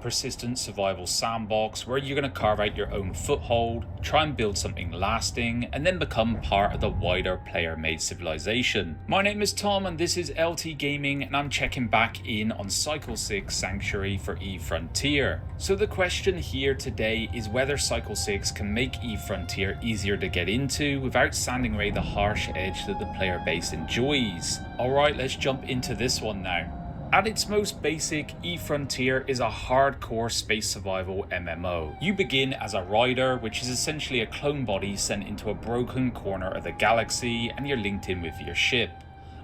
persistent survival sandbox where you're going to carve out your own foothold, try and build something lasting, and then become part of the wider player-made civilization. My name is Tom and this is LT Gaming, and I'm checking back in on Cycle 6 Sanctuary for Eve Frontier. So the question here today is whether Cycle 6 can make Eve Frontier easier to get into without sanding away the harsh edge that the player base enjoys. Alright, let's jump into this one now. At its most basic, Eve Frontier is a hardcore space survival MMO. You begin as a rider, which is essentially a clone body sent into a broken corner of the galaxy, and you're linked in with your ship.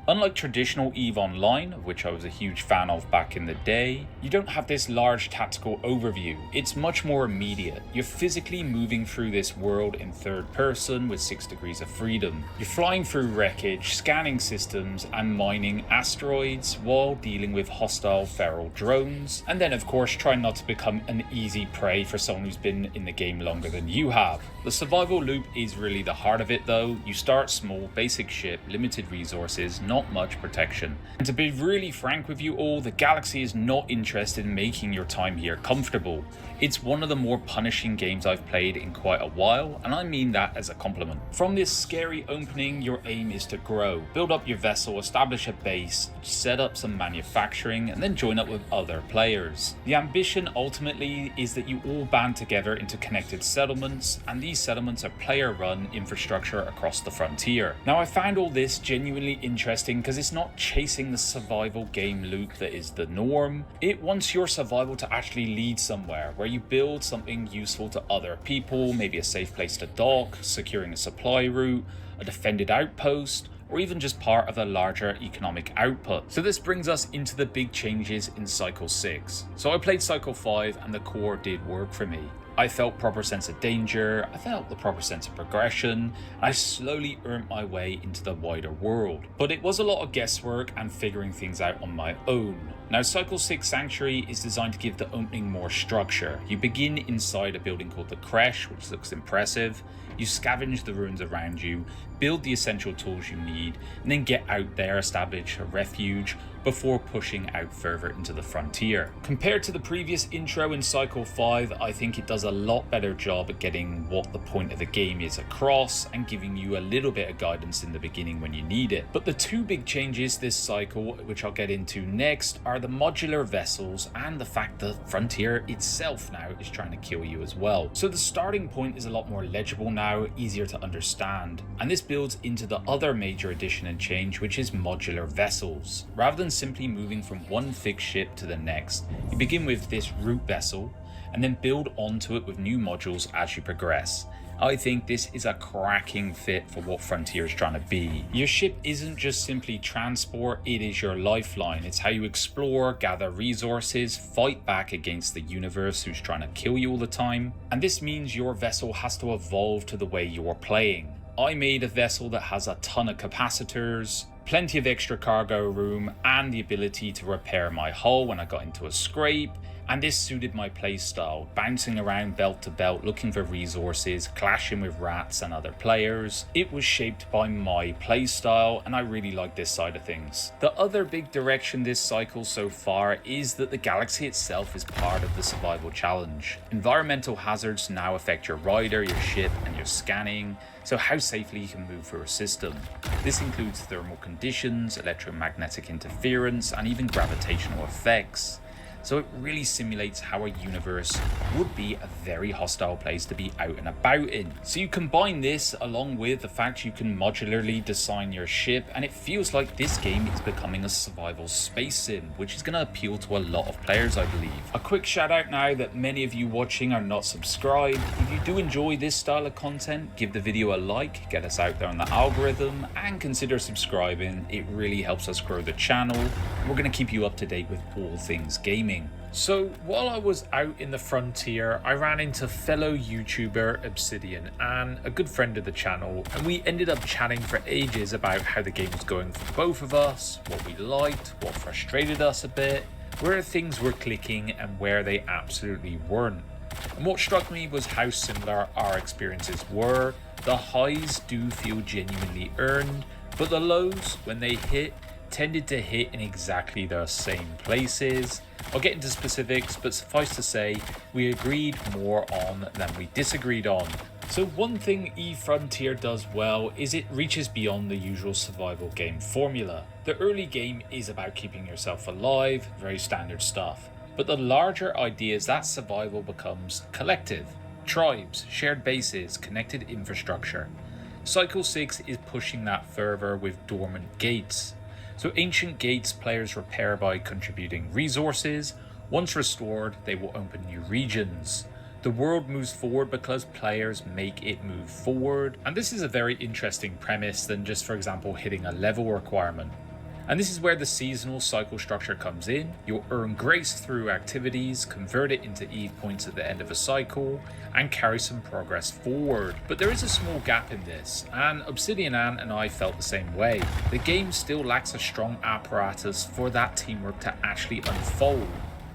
Unlike traditional EVE Online, of which I was a huge fan of back in the day, you don't have this large tactical overview. It's much more immediate. You're physically moving through this world in third person with 6 degrees of freedom. You're flying through wreckage, scanning systems, and mining asteroids while dealing with hostile feral drones, and then of course trying not to become an easy prey for someone who's been in the game longer than you have. The survival loop is really the heart of it though. You start small, basic ship, limited resources, not much protection. And to be really frank with you all, the galaxy is not interested in making your time here comfortable. It's one of the more punishing games I've played in quite a while, and I mean that as a compliment. From this scary opening, your aim is to grow, build up your vessel, establish a base, set up some manufacturing, and then join up with other players. The ambition ultimately is that you all band together into connected settlements, and these settlements are player-run infrastructure across the frontier. Now I found all this genuinely interesting because it's not chasing the survival game loop that is the norm. It wants your survival to actually lead somewhere, where you build something useful to other people, maybe a safe place to dock, securing a supply route, a defended outpost, or even just part of a larger economic output. So this brings us into the big changes in Cycle 6. So I played Cycle 5 and the core did work for me. I felt proper sense of danger, I felt the proper sense of progression, and I slowly earned my way into the wider world. But it was a lot of guesswork and figuring things out on my own. Now Cycle 6 Sanctuary is designed to give the opening more structure. You begin inside a building called the Creche, which looks impressive. You scavenge the ruins around you, build the essential tools you need, and then get out there, establish a refuge, before pushing out further into the frontier. Compared to the previous intro in Cycle 5, I think it does a lot better job at getting what the point of the game is across and giving you a little bit of guidance in the beginning when you need it. But the two big changes this cycle, which I'll get into next, are the modular vessels and the fact that Frontier itself now is trying to kill you as well. So the starting point is a lot more legible now, easier to understand, and this builds into the other major addition and change, which is modular vessels. Rather than simply moving from one fixed ship to the next, you begin with this root vessel and then build onto it with new modules as you progress. I think this is a cracking fit for what Frontier is trying to be. Your ship isn't just simply transport, it is your lifeline. It's how you explore, gather resources, fight back against the universe who's trying to kill you all the time. And this means your vessel has to evolve to the way you're playing. I made a vessel that has a ton of capacitors, plenty of extra cargo room, and the ability to repair my hull when I got into a scrape, and this suited my playstyle, bouncing around belt to belt looking for resources, clashing with rats and other players. It was shaped by my playstyle, and I really like this side of things. The other big direction this cycle so far is that the galaxy itself is part of the survival challenge. Environmental hazards now affect your rider, your ship, and your scanning, so how safely you can move through a system. This includes thermal conditions, electromagnetic interference, and even gravitational effects. So it really simulates how a universe would be a very hostile place to be out and about in. So you combine this along with the fact you can modularly design your ship, and it feels like this game is becoming a survival space sim, which is going to appeal to a lot of players, I believe. A quick shout out now that many of you watching are not subscribed. If you do enjoy this style of content, give the video a like, get us out there on the algorithm, and consider subscribing. It really helps us grow the channel. We're going to keep you up to date with all things gaming. So while I was out in the frontier, I ran into fellow YouTuber Obsidian and a good friend of the channel, and we ended up chatting for ages about how the game was going for both of us, what we liked, what frustrated us a bit, where things were clicking and where they absolutely weren't. And what struck me was how similar our experiences were. The highs do feel genuinely earned, but the lows, when they hit, tended to hit in exactly the same places. I'll get into specifics, but suffice to say, we agreed more on than we disagreed on. So one thing eFrontier does well is it reaches beyond the usual survival game formula. The early game is about keeping yourself alive, very standard stuff. But the larger idea is that survival becomes collective. Tribes, shared bases, connected infrastructure. Cycle 6 is pushing that further with dormant gates. So ancient gates players repair by contributing resources. Once restored, they will open new regions. The world moves forward because players make it move forward. And this is a very interesting premise than just, for example, hitting a level requirement. And this is where the seasonal cycle structure comes in. You'll earn grace through activities, convert it into Eve points at the end of a cycle, and carry some progress forward. But there is a small gap in this, and Obsidian Ant and I felt the same way. The game still lacks a strong apparatus for that teamwork to actually unfold.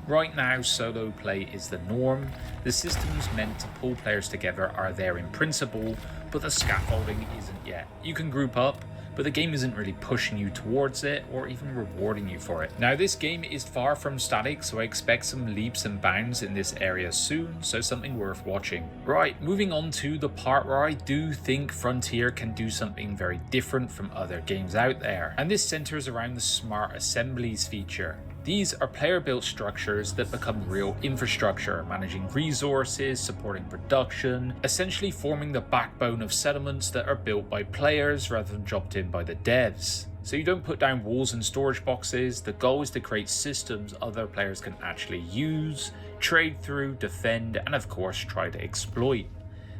Right now, solo play is the norm. The systems meant to pull players together are there in principle, but the scaffolding isn't yet. You can group up, but the game isn't really pushing you towards it or even rewarding you for it. Now, this game is far from static, so I expect some leaps and bounds in this area soon, so something worth watching. Right, moving on to the part where I do think Frontier can do something very different from other games out there, and this centers around the Smart Assemblies feature. These are player-built structures that become real infrastructure, managing resources, supporting production, essentially forming the backbone of settlements that are built by players rather than dropped in by the devs. So you don't put down walls and storage boxes. The goal is to create systems other players can actually use, trade through, defend, and of course try to exploit.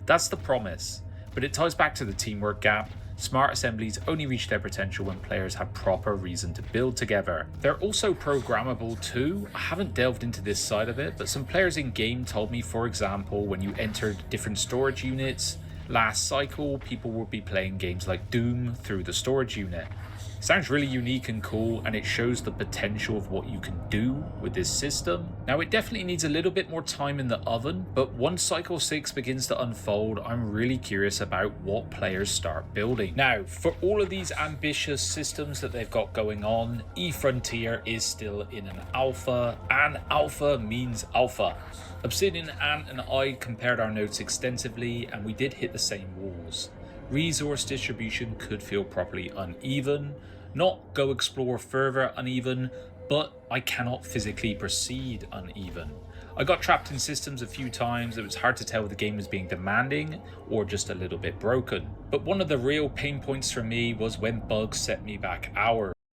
That's the promise, but it ties back to the teamwork gap. Smart assemblies only reach their potential when players have proper reason to build together. They're also programmable too. I haven't delved into this side of it, but some players in game told me, for example, when you entered different storage units, last cycle, people would be playing games like Doom through the storage unit. Sounds really unique and cool, and it shows the potential of what you can do with this system. Now, it definitely needs a little bit more time in the oven, but once Cycle 6 begins to unfold, I'm really curious about what players start building. Now, for all of these ambitious systems that they've got going on, eFrontier is still in an alpha, and alpha means alpha. Obsidian Ant and I compared our notes extensively, and we did hit the same walls. Resource distribution could feel properly uneven, not go explore further uneven, but I cannot physically proceed uneven. I got trapped in systems a few times. It was hard to tell if the game was being demanding or just a little bit broken. But one of the real pain points for me was when bugs set me back hours.